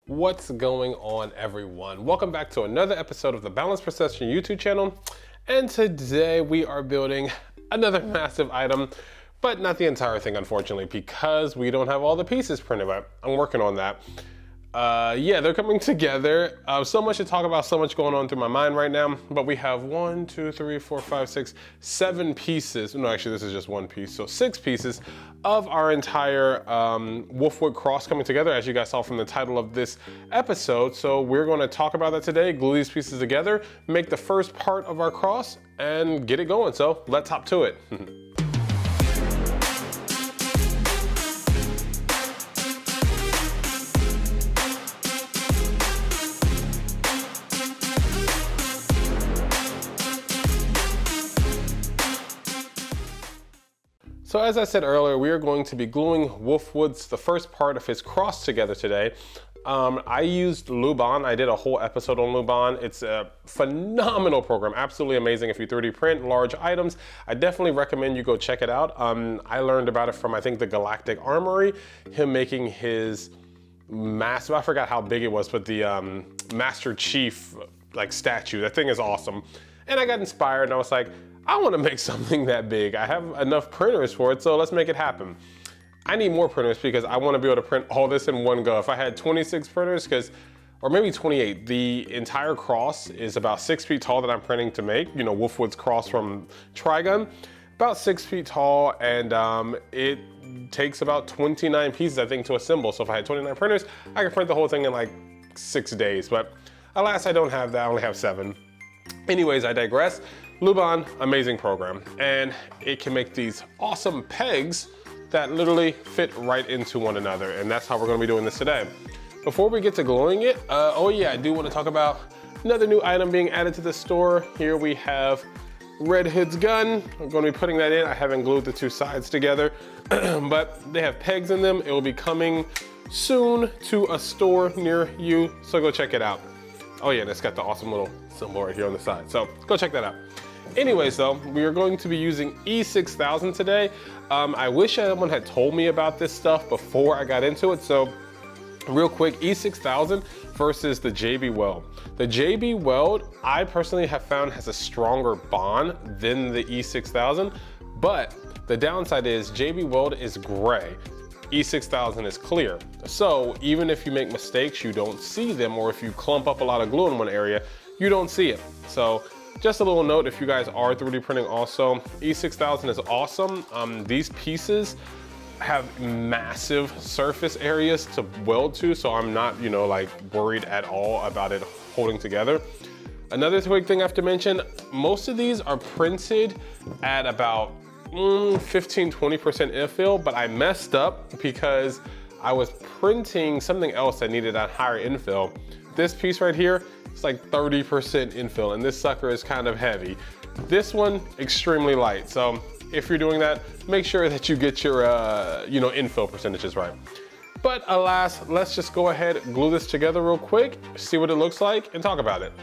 What's going on, everyone? Welcome back to another episode of the Boundless Perception YouTube channel. And today we are building another massive item, but not the entire thing, unfortunately, because we don't have all the pieces printed out. I'm working on that. Yeah, they're coming together. So much to talk about, so much going on through my mind right now, but we have 1, 2, 3, 4, 5, 6, 7 pieces. No, actually this is just one piece. So 6 pieces of our entire Wolfwoods Cross coming together, as you guys saw from the title of this episode. So we're going to talk about that today, glue these pieces together, make the first part of our cross and get it going. So let's hop to it. So as I said earlier, we are going to be gluing Wolfwoods, the first part of his cross, together today. I used Luban. I did a whole episode on Luban. It's a phenomenal program, absolutely amazing if you 3D print large items. I definitely recommend you go check it out. I learned about it from, I think, the Galactic Armory, him making his massive, I forgot how big it was, but the Master Chief like statue. That thing is awesome. And I got inspired and I was like, I want to make something that big. I have enough printers for it, so let's make it happen. I need more printers because I want to be able to print all this in one go. If I had 26 printers, or maybe 28, the entire cross is about 6 feet tall that I'm printing to make. You know, Wolfwoods Cross from Trigun, about 6 feet tall, and it takes about 29 pieces, I think, to assemble. So if I had 29 printers, I could print the whole thing in like 6 days. But alas, I don't have that. I only have 7. Anyways, I digress. Luban, amazing program, and it can make these awesome pegs that literally fit right into one another, and that's how we're going to be doing this today. Before we get to gluing it, oh yeah, I do want to talk about another new item being added to the store. Here we have Red Hood's gun. I'm going to be putting that in. I haven't glued the 2 sides together, but they have pegs in them. It will be coming soon to a store near you, so go check it out. Oh yeah, and it's got the awesome little symbol right here on the side, so go check that out. Anyways though, we are going to be using E6000 today. I wish someone had told me about this stuff before I got into it. So real quick, E6000 versus the JB Weld. The JB Weld, I personally have found, has a stronger bond than the E6000, but the downside is JB Weld is gray. E6000 is clear. So even if you make mistakes, you don't see them, or if you clump up a lot of glue in one area, you don't see it. So just a little note, if you guys are 3D printing also, E6000 is awesome. These pieces have massive surface areas to weld to, so I'm not, you know, like worried at all about it holding together. Another quick thing I have to mention, most of these are printed at about 15-20% infill, but I messed up because I was printing something else that needed that higher infill. This piece right here, it's like 30% infill, and this sucker is kind of heavy. This one, extremely light. So if you're doing that, make sure that you get your you know, infill percentages right. But alas, let's just go ahead, glue this together real quick, see what it looks like, and talk about it.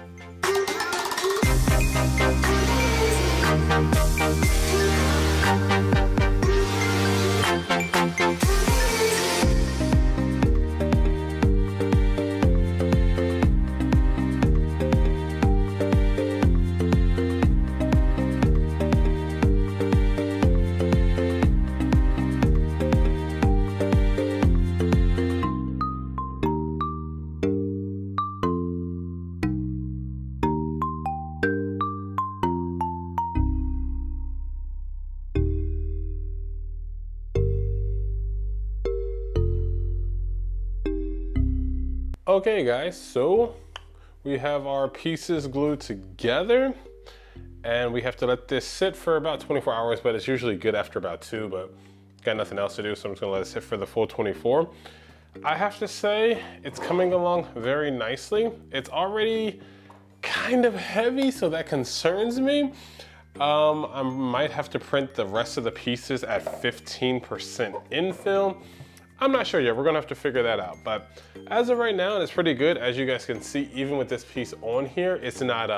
Okay guys, so we have our pieces glued together and we have to let this sit for about 24 hours, but it's usually good after about 2, but got nothing else to do, so I'm just gonna let it sit for the full 24. I have to say, it's coming along very nicely. It's already kind of heavy, so that concerns me. I might have to print the rest of the pieces at 15% infill. I'm not sure yet, we're gonna have to figure that out. But as of right now, it's pretty good. As you guys can see, even with this piece on here, it's not,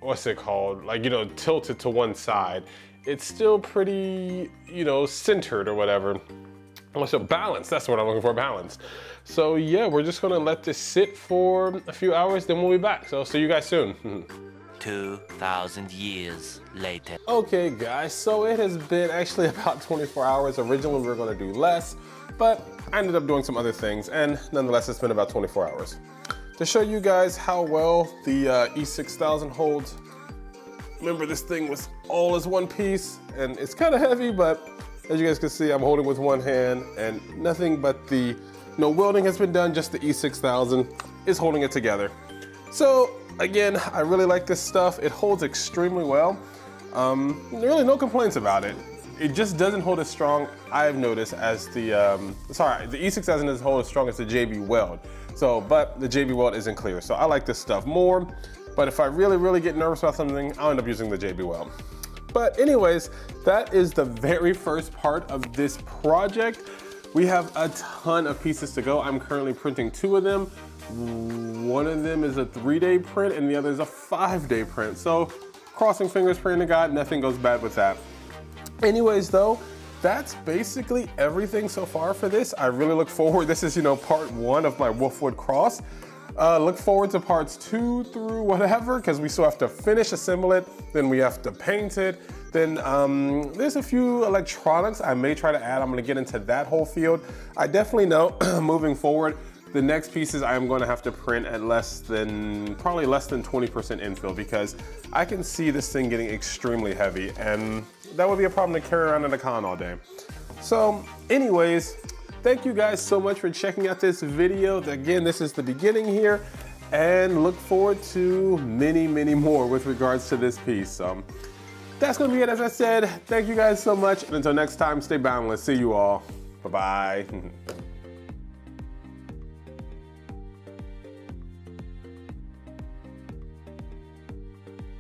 what's it called? Like, you know, tilted to one side. It's still pretty, you know, centered or whatever. So balance, that's what I'm looking for, balance. So yeah, we're just gonna let this sit for a few hours, then we'll be back. So see you guys soon. 2,000 years later. Okay guys, so it has been actually about 24 hours. Originally we were gonna do less, but I ended up doing some other things, and nonetheless it's been about 24 hours. To show you guys how well the E6000 holds, remember this thing was all as one piece, and it's kind of heavy, but as you guys can see, I'm holding with one hand, and nothing but no welding has been done, just the E6000 is holding it together. So again, I really like this stuff. It holds extremely well. Really no complaints about it. It just doesn't hold as strong, I've noticed, as the E6000 doesn't hold as strong as the JB Weld. So, but the JB Weld isn't clear. So I like this stuff more, but if I really get nervous about something, I'll end up using the JB Weld. But anyways, that is the very first part of this project. We have a ton of pieces to go. I'm currently printing 2 of them. One of them is a 3-day print and the other is a 5-day print. So crossing fingers, praying to God, nothing goes bad with that. Anyways though, that's basically everything so far for this. I really look forward, this is, part 1 of my Wolfwoods Cross. Look forward to parts 2 through whatever, because we still have to finish, assemble it, then we have to paint it. Then there's a few electronics I may try to add. I'm gonna get into that whole field. I definitely know moving forward, the next pieces I'm gonna have to print at probably less than 20% infill, because I can see this thing getting extremely heavy, and that would be a problem to carry around in a con all day. So anyways, thank you guys so much for checking out this video. Again, this is the beginning here, and look forward to many more with regards to this piece. That's gonna be it, as I said. Thank you guys so much, and until next time, stay boundless. See you all. Bye-bye.